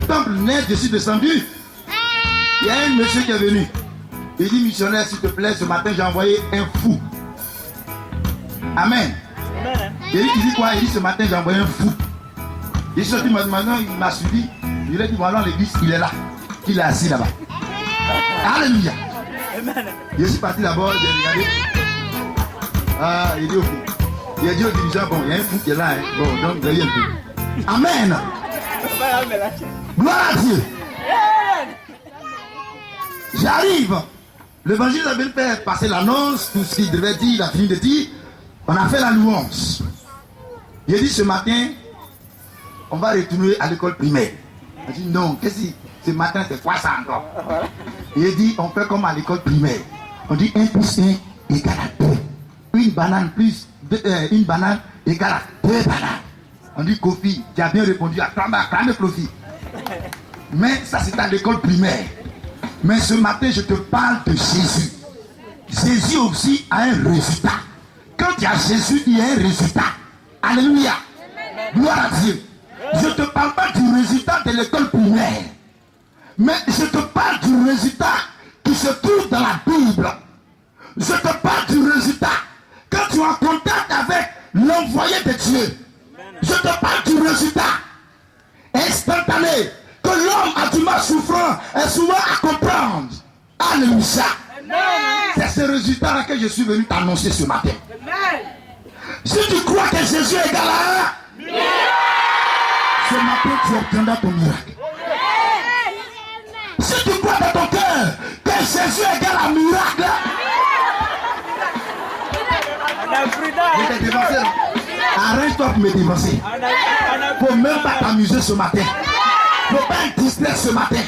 temple net, je suis descendu. Il y a un monsieur qui est venu. Il dit, missionnaire, s'il te plaît, ce matin, j'ai envoyé un fou. Amen. Il dit quoi? Il dit, ce matin, j'ai envoyé un fou. Il sorti maintenant, il m'a suivi. Il a dit, voilà, l'église, il est là. Il est assis là-bas. Alléluia. Je suis parti là-bas, j'ai regardé. Ah, il dit au fou. Il a dit au dirigeant, bon, il y a un fou qui est là. Hein. Bon, donc, vous avez un peu. Amen. Gloire à Dieu. J'arrive. L'évangile avait fait passer l'annonce, tout ce qu'il devait dire, il a fini de dire. On a fait la louange. Il a dit ce matin, on va retourner à l'école primaire. Il a dit non, qu'est-ce que ce matin c'est quoi ça encore? Il a dit on fait comme à l'école primaire. On dit 1 plus 1 égale à 2. Une banane plus une banane égale à 2 bananes. On dit Kofi, tu as bien répondu à acclame Kofi. Mais ça c'est à l'école primaire. Mais ce matin je te parle de Jésus. Jésus aussi a un résultat. Quand il y a Jésus, il y a un résultat. Alléluia. Gloire à Dieu. Je ne te parle pas du résultat de l'école primaire. Mais je te parle du résultat qui se trouve dans la Bible. Je te parle du résultat quand tu es en contact avec l'envoyé de Dieu. Je te parle du résultat instantané que l'homme a du mal souffrant et souvent à comprendre. Alléluia. C'est ce résultat-là que je suis venu t'annoncer ce matin. Si tu crois que Jésus est égal à 1, ce matin tu obtiendras ton miracle. Si tu crois dans ton cœur que Jésus est égal à miracle, je t'ai dévancé. Arrête-toi pour me dévancer. Il ne faut même pas t'amuser ce matin. Il ne faut pas être distrait ce matin.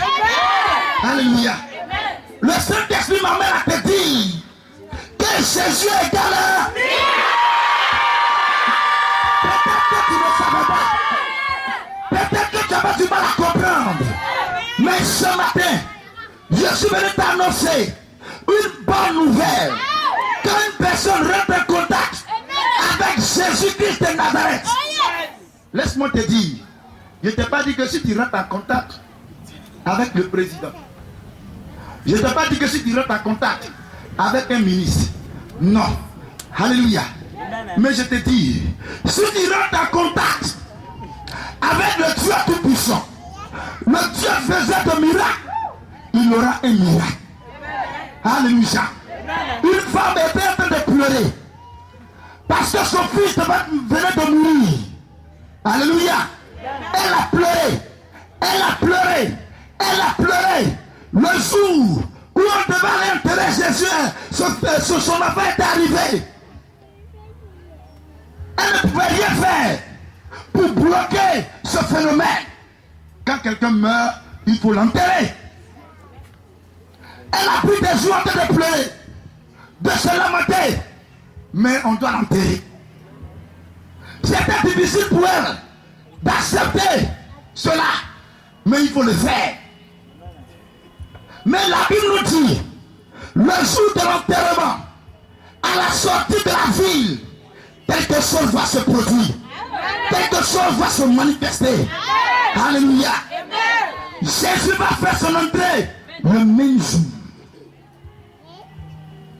Alléluia. Le Saint-Esprit m'amène à te dire que Jésus est égal à... Peut-être que tu ne savais pas. Peut-être que tu avais du mal à comprendre. Mais ce matin, je suis venu t'annoncer une bonne nouvelle. Quand une personne rentre en contact avec Jésus-Christ de Nazareth, laisse-moi te dire, je ne t'ai pas dit que si tu rentres en contact avec le président, je ne t'ai pas dit que si tu rentres en contact avec un ministre, non. Alléluia. Mais je te dis, si tu rentres en contact avec le Dieu Tout-Puissant, le Dieu faisait de miracles, il aura un miracle. Alléluia. Une femme était en train de pleurer parce que son fils venait de mourir. Alléluia. Elle a pleuré. Elle a pleuré. Elle a pleuré. Le jour où on devait aller enterrer Jésus, son enfant est arrivé. Elle ne pouvait rien faire pour bloquer ce phénomène. Quand quelqu'un meurt, il faut l'enterrer. Elle a pris des jours en train de pleurer, de se lamenter, mais on doit l'enterrer. C'était difficile pour elle d'accepter cela, mais il faut le faire. Mais la Bible nous dit, le jour de l'enterrement, à la sortie de la ville, quelque chose va se produire. Quelque chose va se manifester. Alléluia. Jésus va faire son entrée le même jour.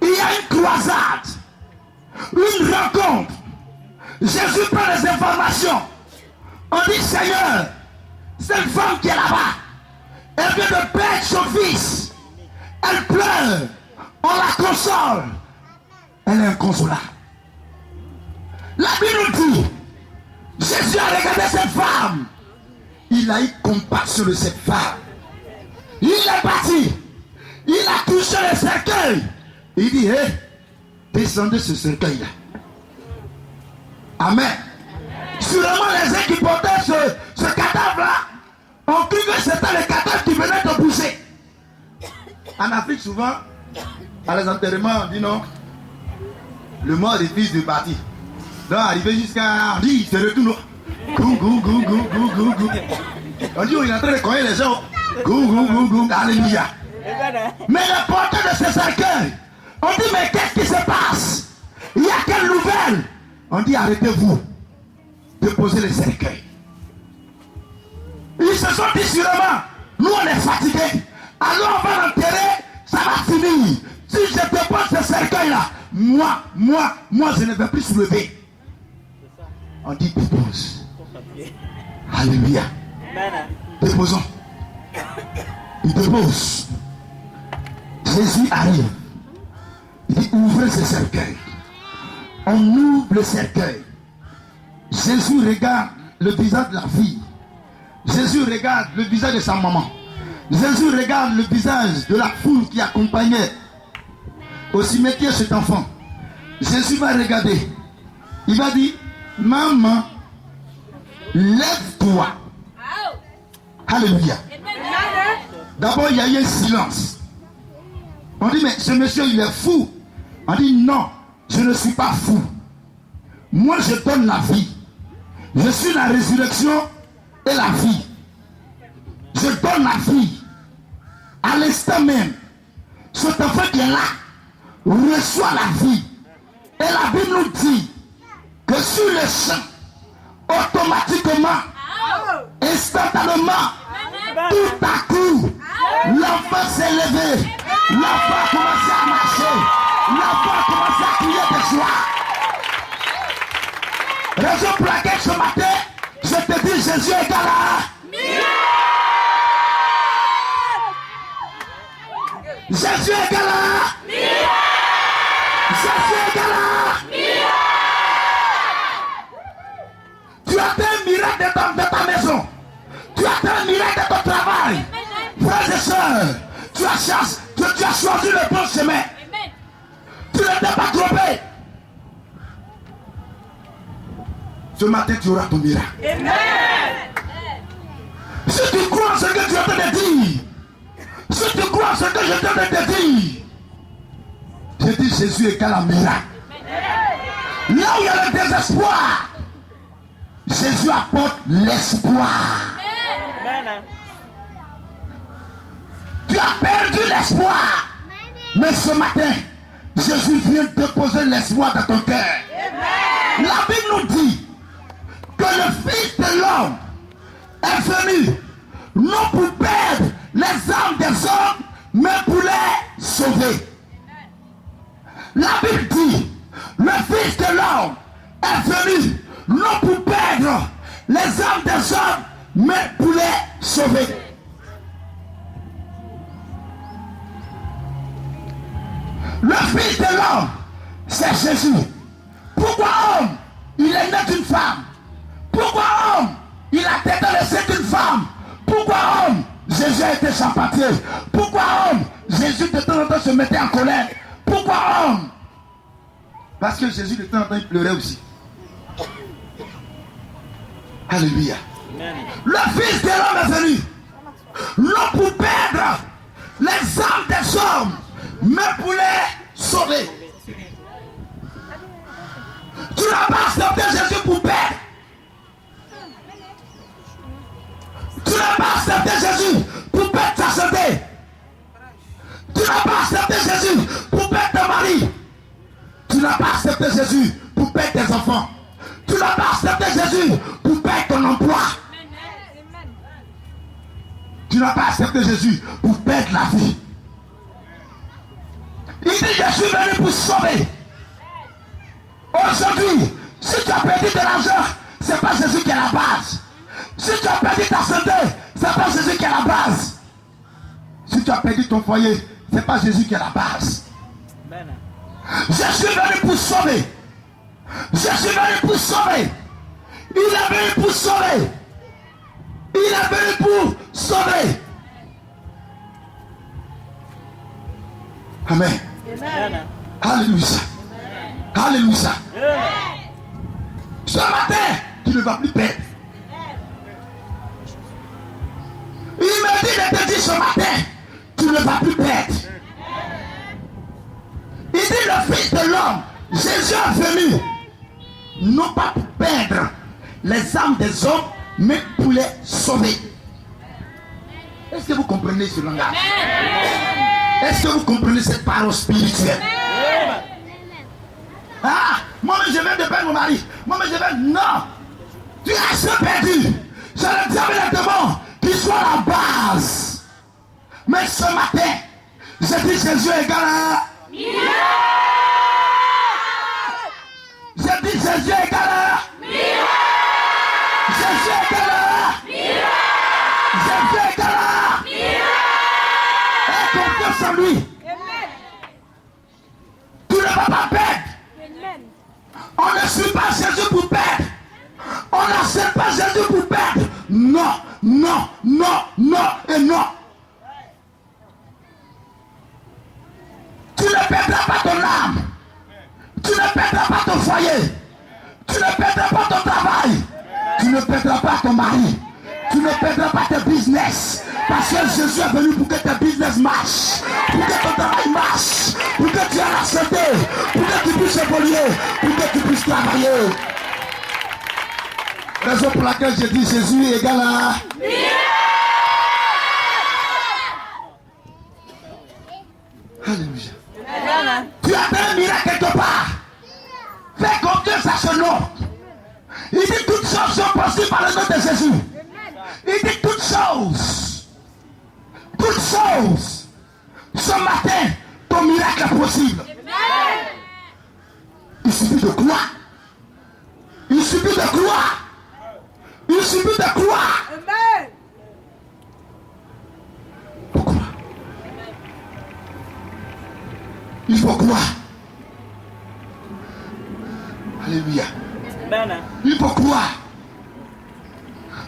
Il y a une croisade, une rencontre. Jésus prend les informations. On dit, Seigneur, cette femme qui est là-bas, elle vient de perdre son fils. Elle pleure. On la console. Elle est inconsolable. La Bible nous dit, Jésus a regardé cette femme. Il a eu compassion de cette femme. Il est parti. Il a touché le cercueil. Il dit, hé, descendez ce cercueil-là. Amen. Sûrement les uns qui portaient ce cadavre-là ont cru que c'était le cadavre qui venait de bouger. En Afrique, souvent, à les enterrements, on dit non, le mort est fils de parti. Donc, arrivé jusqu'à... On dit, il se retourne. Gou, gou, gou, gou, gou, gou, gou. On dit, il est en train de cogner les gens. Gou, gou, gou, gou. Alléluia. Mais le porteur de ce cercueil, on dit, mais qu'est-ce qui se passe? Il y a quelle nouvelle? On dit, arrêtez-vous de poser le cercueil. Ils se sont dit sûrement, nous on est fatigués. Alors on va l'enterrer, ça va finir. Si je dépose ce cercueil-là, moi, je ne vais plus soulever. On dit dépose. Alléluia. Déposons. Il dépose. Jésus arrive. Il dit ouvrez ce cercueil. On ouvre le cercueil. Jésus regarde le visage de la fille. Jésus regarde le visage de sa maman. Jésus regarde le visage de la foule qui accompagnait au cimetière cet enfant. Jésus va regarder. Il va dire, maman, lève-toi. Alléluia. D'abord, il y a eu un silence. On dit, mais ce monsieur, il est fou. On dit, non, je ne suis pas fou. Moi, je donne la vie. Je suis la résurrection et la vie. Je donne la vie. À l'instant même, cet enfant qui est là reçoit la vie. Et la Bible nous dit que sur le champ, automatiquement, instantanément, tout à coup, l'enfant s'est levé. L'enfant a commencé à marcher. L'enfant a commencé à crier de joie. Raison pour laquelle ce matin, je te dis, Jésus est là. Jésus est là. Jésus est là. Tu as un miracle de ta maison. Tu as un miracle de ton travail. Frères et sœurs, tu as choisi le bon chemin. Tu ne t'es pas trompé. Ce matin, tu auras ton miracle. Amen. Si tu crois en ce que tu es en train de dire, si tu crois en ce que je t'ai en train de dire, je dis Jésus est qu'à la miracle. Là où il y a le désespoir, Jésus apporte l'espoir. Tu as perdu l'espoir. Mais ce matin, Jésus vient déposer l'espoir dans ton cœur. La Bible nous dit que le Fils de l'homme est venu non pour perdre les âmes des hommes, mais pour les sauver. La Bible dit, le Fils de l'homme est venu non pour perdre les âmes des hommes, mais pour les sauver. Le Fils de l'homme, c'est Jésus. Pourquoi homme, il est né d'une femme? Pourquoi homme, il a été laissé d'une femme? Pourquoi homme, Jésus a été sans papier? Pourquoi homme, Jésus de temps en temps se mettait en colère? Pourquoi homme? Parce que Jésus de temps en temps il pleurait aussi. Alléluia. Le Fils de l'homme est venu non pour perdre les âmes des hommes, mais pour les sauver. Tu n'as pas accepté Jésus pour perdre. Tu n'as pas accepté Jésus pour perdre ta santé. Tu n'as pas accepté Jésus pour perdre ton mari. Tu n'as pas accepté Jésus pour perdre tes enfants. Tu n'as pas accepté Jésus pour perdre ton emploi. Tu n'as pas accepté Jésus pour perdre la vie. Il dit, je suis venu pour sauver. Aujourd'hui, si tu as perdu de l'argent, ce n'est pas Jésus qui est la base. Si tu as perdu ta santé, ce n'est pas Jésus qui est la base. Si tu as perdu ton foyer, ce n'est pas Jésus qui est la base. Je suis venu pour sauver. Je suis venu pour sauver. Il est venu pour sauver. Il est venu pour sauver. Amen. Amen. Alléluia. Alléluia. Ce matin, tu ne vas plus perdre. Il me dit de te dire ce matin, tu ne vas plus perdre. Il dit le Fils de l'homme, Jésus est venu, non pas pour perdre les âmes des hommes, mais pour les sauver. Est-ce que vous comprenez ce langage? Est-ce que vous comprenez cette parole spirituelle? Ah, moi je viens de perdre mon mari. Moi je vais. Non! Tu as assez perdu. C'est le diable et le démon qui soit la base. Mais ce matin, j'ai dit Jésus est égal à miracle. J'ai dit Jésus est égal à miracle. Jésus est égal à miracle. Jésus est égal à miracle. Aie confiance en lui. Tu ne vas pas perdre. On ne suit pas Jésus pour perdre. On n'accepte pas Jésus pour perdre. Non, non, non, non et non. Tu ne perdras pas ton âme. Tu ne perdras pas ton foyer. Tu ne perdras pas ton travail. Tu ne perdras pas ton mari. Tu ne perdras pas tes business. Parce que Jésus est venu pour que tes business marchent. Pour que ton travail marche. Pour que tu aies la santé. Pour que tu puisses évoluer. Pour que tu puisses travailler. Raison pour laquelle j'ai dit Jésus est égal à Alléluia. Tu as un miracle quelque part. Fais confiance à ce nom. Il dit toutes choses sont possibles par le nom de Jésus. Il dit toutes choses. Toutes choses. Ce matin, ton miracle est possible. Il suffit de croire. Il suffit de croire. Il suffit de croire. Pourquoi? Il faut croire. Alléluia. Il faut croire.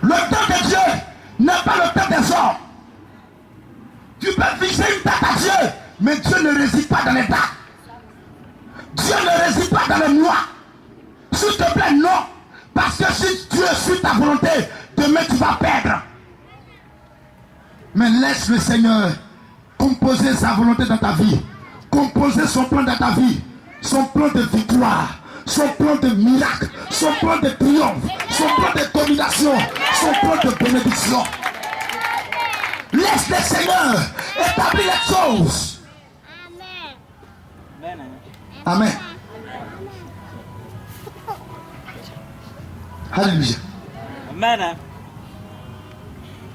Le temps de Dieu n'est pas le temps des hommes. Tu peux fixer une date à Dieu, mais Dieu ne réside pas dans les dates. Dieu ne réside pas dans les mois. S'il te plaît, non. Parce que si Dieu suit ta volonté, demain tu vas perdre. Mais laisse le Seigneur composer sa volonté dans ta vie. Composer son plan dans ta vie. Son plan de victoire. Son plan de miracle. Son plan de triomphe. Son plan de domination. Son plan de bénédiction. Laisse le Seigneur établir les choses. Amen. Alléluia. Amen.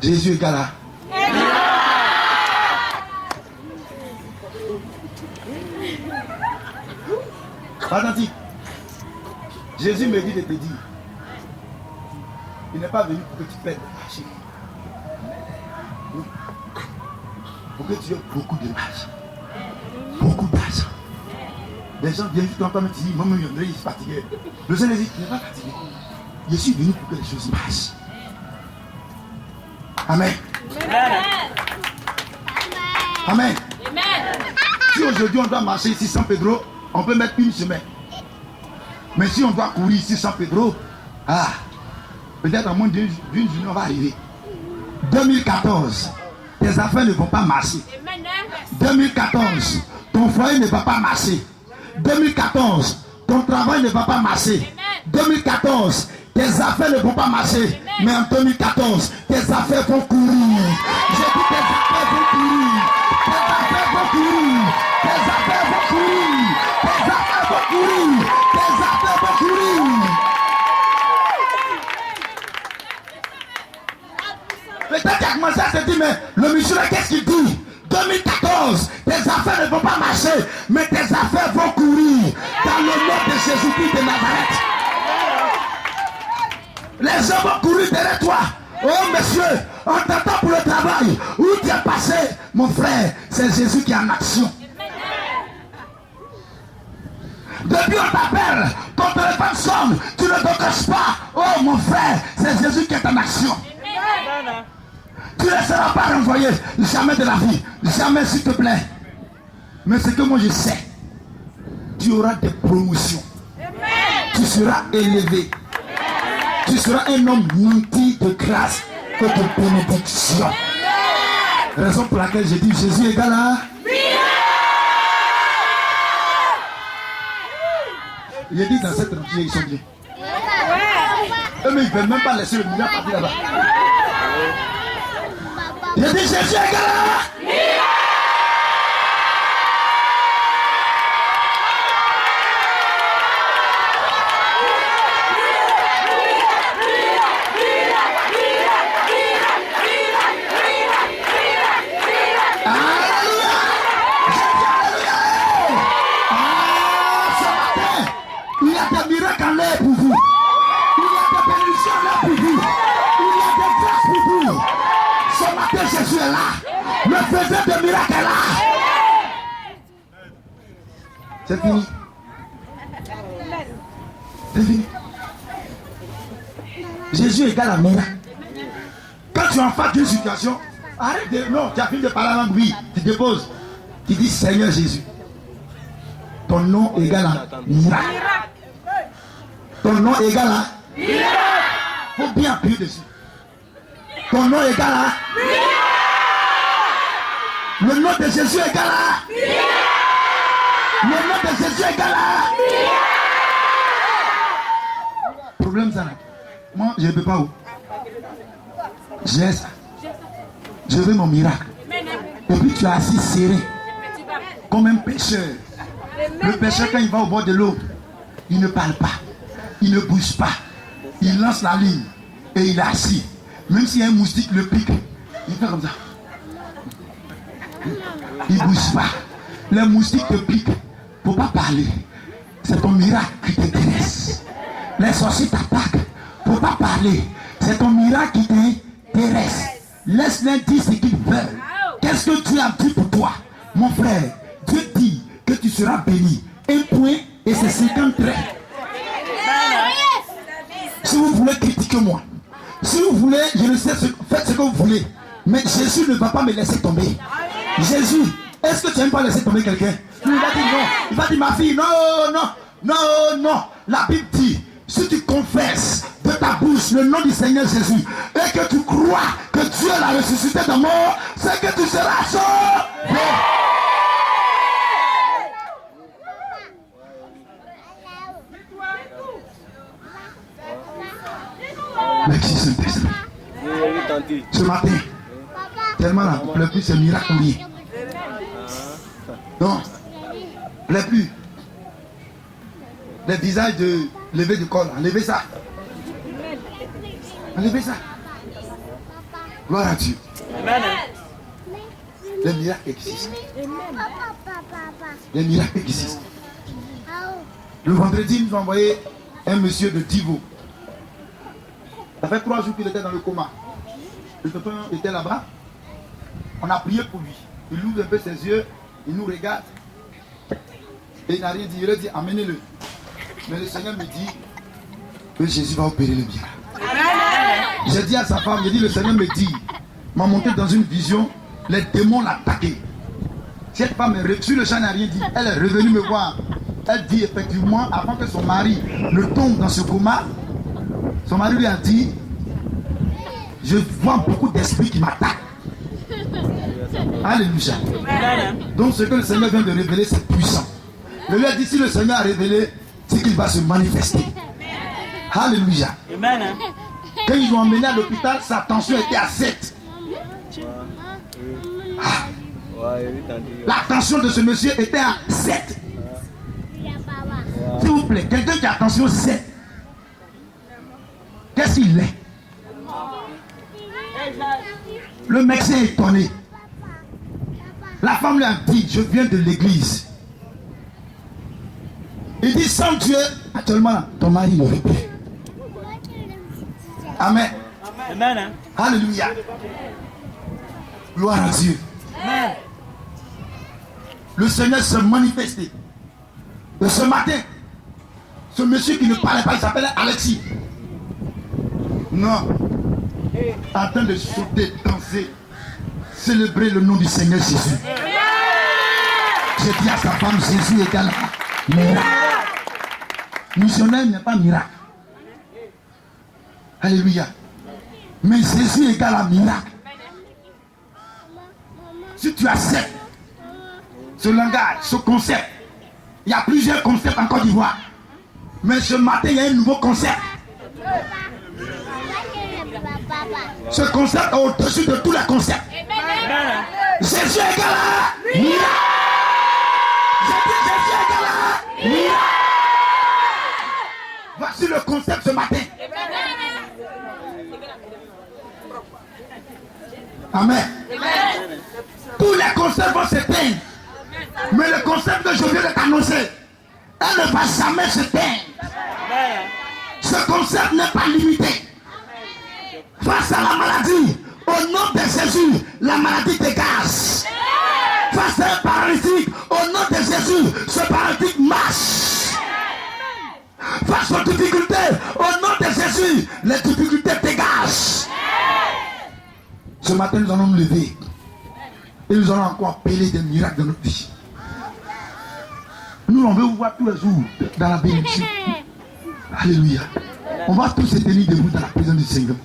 Jésus est égal à. Attendez. Jésus me dit de te dire. Il n'est pas venu pour que tu perdes l'argent. Pour que tu aies beaucoup de l'argent. Beaucoup d'argent. Les gens viennent jusqu'à me dire, maman, je suis fatigué. Le Seigneur dit, tu n'es pas fatigué. Je suis venu pour que les choses marchent. Amen. Amen. Si aujourd'hui on doit marcher ici San Pedro, on peut mettre une semaine. Mais si on doit courir ici San Pedro, peut-être en moins d'une journée on va arriver. 2014, tes affaires ne vont pas marcher. 2014, ton foyer ne va pas marcher. 2014, ton travail ne va pas marcher. 2014, tes affaires ne vont pas marcher. Mais en 2014, tes affaires vont courir. J'ai dit tes affaires vont courir. Tes affaires vont courir. Tes affaires vont courir. Tes affaires vont courir. Tes affaires vont courir. Peut-être qu'il a commencé à se dire, mais le monsieur là, qu'est-ce qu'il dit? 2014, tes affaires ne vont pas marcher, mais tes affaires vont courir. Dans le nom de Jésus-Christ de Nazareth. Les gens vont courir derrière toi. Oh monsieur, on t'attend pour le travail. Où tu es passé, mon frère? C'est Jésus qui est en action. Depuis on t'appelle, ton téléphone sonne, tu ne te pas. Oh mon frère, c'est Jésus qui est en action. Tu ne seras pas renvoyé, jamais de la vie, jamais s'il te plaît. Mais ce que moi je sais, tu auras des promotions. Tu seras élevé. Tu seras un homme rempli de grâce et de bénédiction. Raison pour laquelle j'ai dit Jésus est égal à. Il a dit dans cette religion, ils sont bien. Eux, mais ils ne veulent même pas laisser le milliard partir là-bas. Il a dit Jésus est égal à. Jésus est là. Le faiseur de miracles est là. C'est fini. C'est fini. Jésus égale à miracle. Quand tu es en face d'une situation, arrête de... Non, tu as fini de parler en langue, oui. Tu déposes. Tu dis Seigneur Jésus. Ton nom égale à miracle. Ton nom égale à miracle. Il faut bien appuyer dessus. Ton nom égale à miracle. Le nom de Jésus égale à miracle. Le nom de Jésus égale à miracle. Problème ça. Moi, je ne peux pas où. J'ai ça. Je veux mon miracle. Et puis tu es assis serré. Comme un pêcheur. Le pêcheur, quand il va au bord de l'eau, il ne parle pas. Il ne bouge pas. Il lance la ligne. Et il est assis. Même s'il y a un moustique le pique, il fait comme ça. Il ne bouge pas. Le moustique te pique. Il ne faut pas parler. C'est ton miracle qui t'intéresse. Les sorciers t'attaquent. Il ne faut pas parler. C'est ton miracle qui t'intéresse. Laisse-les dire ce qu'ils veulent. Qu'est-ce que Dieu a dit pour toi? Mon frère, Dieu dit que tu seras béni. Un point et c'est 50 traits. Si vous voulez critiquer moi, si vous voulez, je ne sais, faites ce que vous voulez. Mais Jésus ne va pas me laisser tomber. Jésus, est-ce que tu n'aimes pas laisser tomber quelqu'un? Il va dire non. Il va dire ma fille, non. La Bible dit, si tu confesses de ta bouche le nom du Seigneur Jésus et que tu crois que Dieu l'a ressuscité de mort, c'est que tu seras sauvé. Merci Saint-Esprit. Ce matin, tellement là, ne pleure plus, c'est miracle ou rien. Non, ne pleure plus. Les visages de lever du corps, enlevez ça. Enlevez ça. Gloire à Dieu. Les miracles existent. Les miracles existent. Le vendredi, ils nous ont envoyé un monsieur de Divo. Ça fait 3 jours qu'il était dans le coma. Le tonton était là-bas. On a prié pour lui. Il ouvre un peu ses yeux. Il nous regarde. Et il n'a rien dit. Il a dit, amenez-le. Mais le Seigneur me dit que Jésus va opérer le miracle. J'ai dit à sa femme, le Seigneur me dit, m'a monté dans une vision, les démons l'attaquaient. Cette femme est sur le champ, n'a rien dit. Elle est revenue me voir. Elle dit effectivement, avant que son mari ne tombe dans ce coma, son mari lui a dit, je vois beaucoup d'esprits qui m'attaquent. Alléluia. Donc ce que le Seigneur vient de révéler, c'est puissant. Je lui ai dit, si le Seigneur a révélé, c'est qu'il va se manifester. Alléluia. Quand ils l'ont emmené à l'hôpital, sa tension était à 7. La tension de ce monsieur était à 7. S'il vous plaît, quelqu'un qui a tension 7, qu'est-ce qu'il est? Le médecin est étonné. La femme lui a dit, je viens de l'église. Il dit, sans Dieu, actuellement, ton mari l'aurait pu. Amen. Amen. Alléluia. Gloire à Dieu. Amen. Le Seigneur se manifestait. Et ce matin, ce monsieur qui ne parlait pas, il s'appelait Alexis. Non. En train de sauter, danser, célébrer le nom du Seigneur Jésus. J'ai dit à sa femme, Jésus égale à miracle. Missionnaire n'est pas miracle. Alléluia. Mais Jésus égale à miracle. Si tu acceptes ce langage, ce concept, il y a plusieurs concepts en Côte d'Ivoire. Mais ce matin, il y a un nouveau concept. Ce concept est au-dessus de tous les concepts. Jésus égale à miracle. J'ai dit Jésus égale à miracle. Voici le concept ce matin. Amen. Tous les concepts vont s'éteindre. Mais le concept que je viens de t'annoncer, elle ne va jamais s'éteindre. Ce concept n'est pas limité. Face à la maladie, au au nom de Jésus, la maladie dégage. Face à un paralytique, au nom de Jésus, ce paralytique marche. Face aux difficultés, au nom de Jésus, les difficultés dégagent. Ce matin, nous allons nous lever. Et nous allons encore appeler des miracles de notre vie. Nous, on veut vous voir tous les jours dans la bénédiction. Alléluia. On va tous se tenir debout dans la présence du Seigneur.